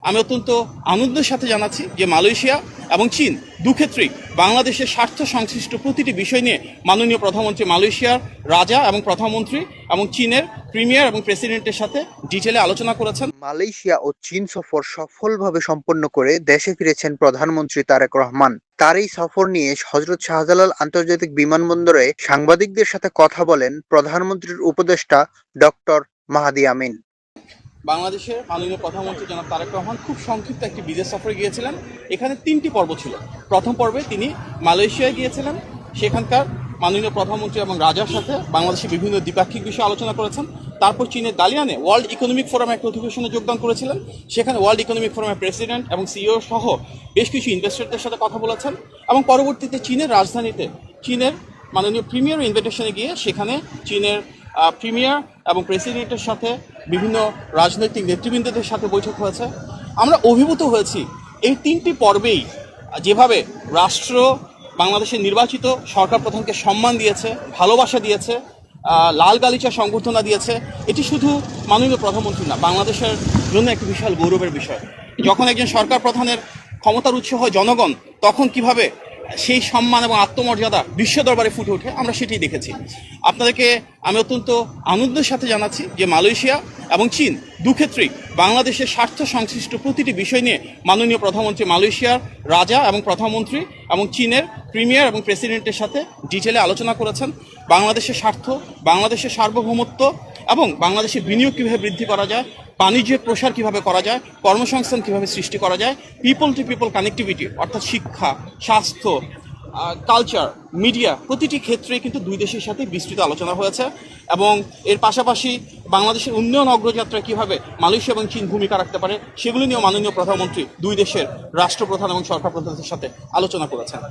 আমি অত্যন্ত আনন্দের সাথে জানাচ্ছি যে মালয়েশিয়া এবং চীন দুক্ষেত্রেই বাংলাদেশের স্বার্থ সংশ্লিষ্ট প্রতিটি বিষয় নিয়ে মাননীয় প্রধানমন্ত্রী মালয়েশিয়ার রাজা এবং প্রধানমন্ত্রী এবং চীনের প্রিমিয়ার এবং প্রেসিডেন্টের সাথে ডিটেলে আলোচনা করেছেন। মালয়েশিয়া ও চীন সফর সফলভাবে সম্পন্ন করে দেশে ফিরেছেন প্রধানমন্ত্রী তারেক রহমান। তার এই সফর নিয়ে হযরত শাহজালাল আন্তর্জাতিক বিমানবন্দরে সাংবাদিকদের সাথে কথা বলেন প্রধানমন্ত্রীর উপদেষ্টা ডক্টর মাহাদি আমিন। বাংলাদেশের মাননীয় প্রধানমন্ত্রী জনাব তারেক রহমান খুব সংক্ষিপ্ত একটি বিদেশ সফরে গিয়েছিলেন। এখানে 3টি পর্ব ছিল। প্রথম পর্বে তিনি মালয়েশিয়ায় গিয়েছিলেন, সেখানকার মাননীয় প্রধানমন্ত্রী এবং রাজার সাথে বাংলাদেশের বিভিন্ন দ্বিপাক্ষিক বিষয়ে আলোচনা করেছেন। তারপর চীনের দালিয়ানে ওয়ার্ল্ড ইকোনমিক ফোরামে এক অধিবেশনে যোগদান করেছিলেন। সেখানে ওয়ার্ল্ড ইকোনমিক ফোরামের প্রেসিডেন্ট এবং সিইও সহ বেশ কিছু ইনভেস্টরদের সাথে কথা বলেছেন এবং পরবর্তীতে চীনের রাজধানীতে চীনের মাননীয় প্রিমিয়ার ইনভিটেশনে গিয়ে সেখানে চীনের প্রিমিয়ার এবং প্রেসিডেন্টের সাথে বিভিন্ন রাজনৈতিক নেতৃবৃন্দদের সাথে বৈঠক হয়েছে। আমরা অভিভূত হয়েছি এই 3টি পর্বেই যেভাবে রাষ্ট্র বাংলাদেশের নির্বাচিত সরকার প্রধানকে সম্মান দিয়েছে, ভালোবাসা দিয়েছে, লাল গালিচা সংবর্ধনা দিয়েছে। এটি শুধু মাননীয় প্রধানমন্ত্রী না, বাংলাদেশের জন্য একটি বিশাল গৌরবের বিষয়। যখন একজন সরকার প্রধানের ক্ষমতার উৎস হয় জনগণ, তখন কিভাবে সেই সম্মান এবং আত্মমর্যাদা বিশ্ব দরবারে ফুটে ওঠে, আমরা সেটাই দেখেছি। আপনাদেরকে আমি অত্যন্ত আনন্দের সাথে জানাচ্ছি যে মালয়েশিয়া এবং চীন দুক্ষেত্রেই বাংলাদেশের স্বার্থ সংশ্লিষ্ট প্রতিটি বিষয় নিয়ে মাননীয় প্রধানমন্ত্রী মালয়েশিয়ার রাজা এবং প্রধানমন্ত্রী এবং চীনের প্রিমিয়ার এবং প্রেসিডেন্টের সাথে ডিটেলে আলোচনা করেছেন। বাংলাদেশের স্বার্থ, বাংলাদেশের সার্বভৌমত্ব এবং বাংলাদেশের বিনিয়োগ কীভাবে বৃদ্ধি করা যায়, বাণিজ্যের প্রসার কিভাবে করা যায়, কর্মসংস্থান কিভাবে সৃষ্টি করা যায়, পিপল টু পিপল কানেক্টিভিটি অর্থাৎ শিক্ষা, স্বাস্থ্য, কালচার, মিডিয়া প্রতিটি ক্ষেত্রে কিন্তু দুই দেশের সাথে বিস্তৃত আলোচনা হয়েছে। এবং এর পাশাপাশি বাংলাদেশের উন্নয়ন অগ্রযাত্রায় কীভাবে মালয়েশিয়া এবং চীন ভূমিকা রাখতে পারে সেগুলি নিয়েও মাননীয় প্রধানমন্ত্রী দুই দেশের রাষ্ট্রপ্রধান এবং সরকার প্রধানদের সাথে আলোচনা করেছেন।